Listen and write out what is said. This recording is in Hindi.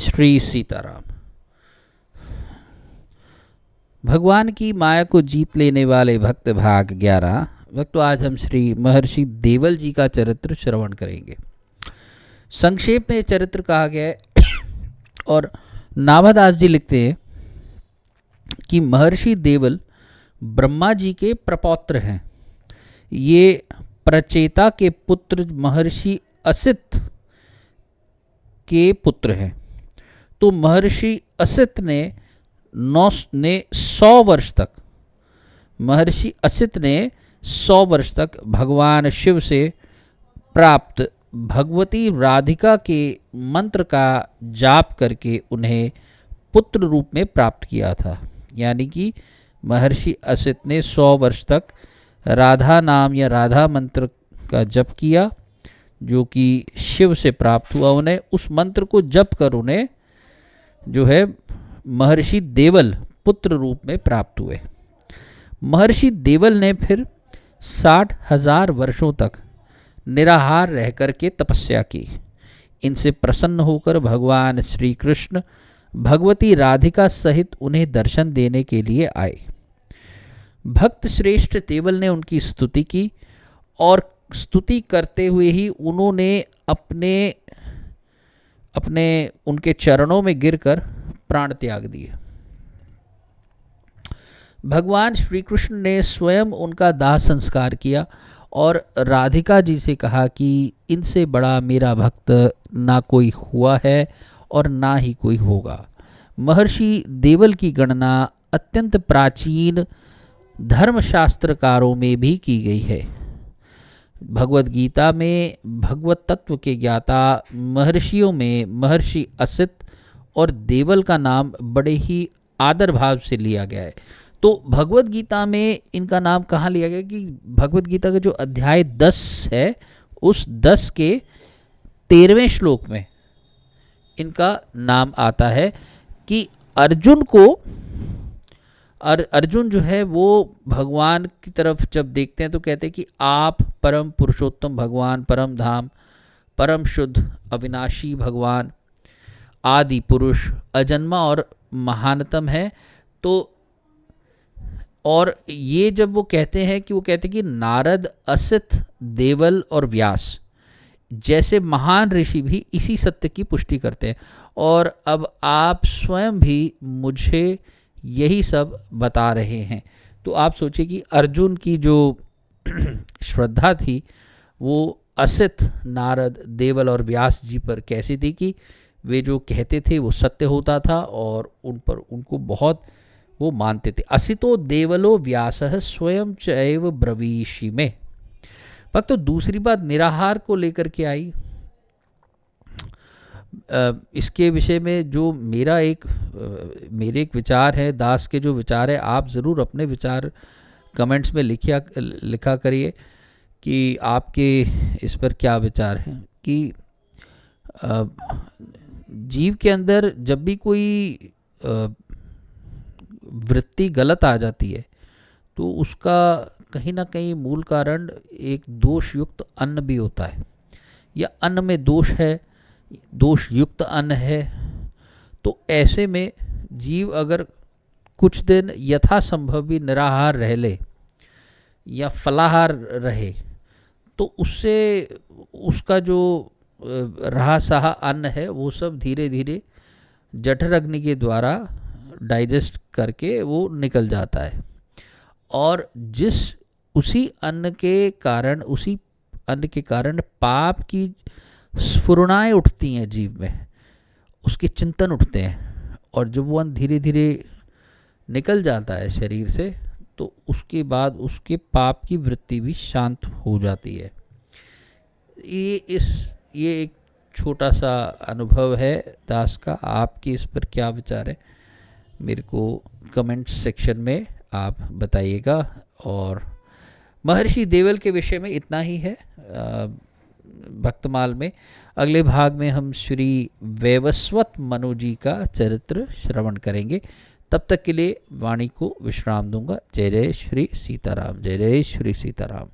श्री सीताराम। भगवान की माया को जीत लेने वाले भक्त भाग 11। भक्तों, आज हम श्री महर्षि देवल जी का चरित्र श्रवण करेंगे। संक्षेप में चरित्र कहा गया है और नाभादास जी लिखते हैं कि महर्षि देवल ब्रह्मा जी के प्रपौत्र हैं। ये प्रचेता के पुत्र महर्षि असित के पुत्र हैं। तो महर्षि असित ने 100 वर्ष तक महर्षि असित ने 100 वर्ष तक भगवान शिव से प्राप्त भगवती राधिका के मंत्र का जाप करके उन्हें पुत्र रूप में प्राप्त किया था। यानी कि महर्षि असित ने 100 वर्ष तक राधा नाम या राधा मंत्र का जप किया, जो कि शिव से प्राप्त हुआ। उन्हें उस मंत्र को जप कर उन्हें जो है महर्षि देवल पुत्र रूप में प्राप्त हुए। महर्षि देवल ने फिर 60,000 वर्षों तक निराहार रह कर के तपस्या की। इनसे प्रसन्न होकर भगवान श्री कृष्ण भगवती राधिका सहित उन्हें दर्शन देने के लिए आए। भक्त श्रेष्ठ देवल ने उनकी स्तुति की और स्तुति करते हुए ही उन्होंने अपने उनके चरणों में गिरकर प्राण त्याग दिए। भगवान श्री कृष्ण ने स्वयं उनका दाह संस्कार किया और राधिका जी से कहा कि इनसे बड़ा मेरा भक्त ना कोई हुआ है और ना ही कोई होगा। महर्षि देवल की गणना अत्यंत प्राचीन धर्मशास्त्रकारों में भी की गई है। भगवद गीता में भगवत तत्व के ज्ञाता महर्षियों में महर्षि असित और देवल का नाम बड़े ही आदर भाव से लिया गया है। तो भगवद गीता में इनका नाम कहाँ लिया गया कि भगवद गीता का जो अध्याय 10 है, उस 10 के 13वें श्लोक में इनका नाम आता है कि अर्जुन जो है वो भगवान की तरफ जब देखते हैं तो कहते हैं कि आप परम पुरुषोत्तम भगवान, परम धाम, परम शुद्ध अविनाशी भगवान, आदि पुरुष, अजन्मा और महानतम है। तो और ये जब वो कहते हैं कि नारद, असित, देवल और व्यास जैसे महान ऋषि भी इसी सत्य की पुष्टि करते हैं। और अब आप स्वयं भी मुझे यही सब बता रहे हैं। तो आप सोचिए कि अर्जुन की जो श्रद्धा थी वो असित, नारद, देवल और व्यास जी पर कैसी थी कि वे जो कहते थे वो सत्य होता था और उन पर उनको बहुत वो मानते थे। असितो देवलो व्यासः स्वयं चैव ब्रवीषि में। पर तो दूसरी बात निराहार को लेकर के आई। इसके विषय में जो मेरे एक विचार है, दास के जो विचार है, आप ज़रूर अपने विचार कमेंट्स में लिखा करिए कि आपके इस पर क्या विचार हैं। कि जीव के अंदर जब भी कोई वृत्ति गलत आ जाती है तो उसका कहीं ना कहीं मूल कारण एक दोष युक्त अन्न भी होता है, या अन्न में दोष है, दोष युक्त अन्न है। तो ऐसे में जीव अगर कुछ दिन यथासंभव भी निराहार रह ले या फलाहार रहे तो उससे उसका जो रहा सहा अन्न है वो सब धीरे धीरे जठर अग्नि के द्वारा डाइजेस्ट करके वो निकल जाता है। और उसी अन्न के कारण पाप की स्फुरणाएँ उठती हैं जीव में, उसके चिंतन उठते हैं। और जब वो अन्न धीरे धीरे निकल जाता है शरीर से तो उसके बाद उसके पाप की वृत्ति भी शांत हो जाती है। ये एक छोटा सा अनुभव है दास का। आपके इस पर क्या विचार है मेरे को कमेंट सेक्शन में आप बताइएगा। और महर्षि देवल के विषय में इतना ही है भक्तमाल में। अगले भाग में हम श्री वैवस्वत मनु जी का चरित्र श्रवण करेंगे। तब तक के लिए वाणी को विश्राम दूंगा। जय जय श्री सीताराम। जय जय श्री सीताराम।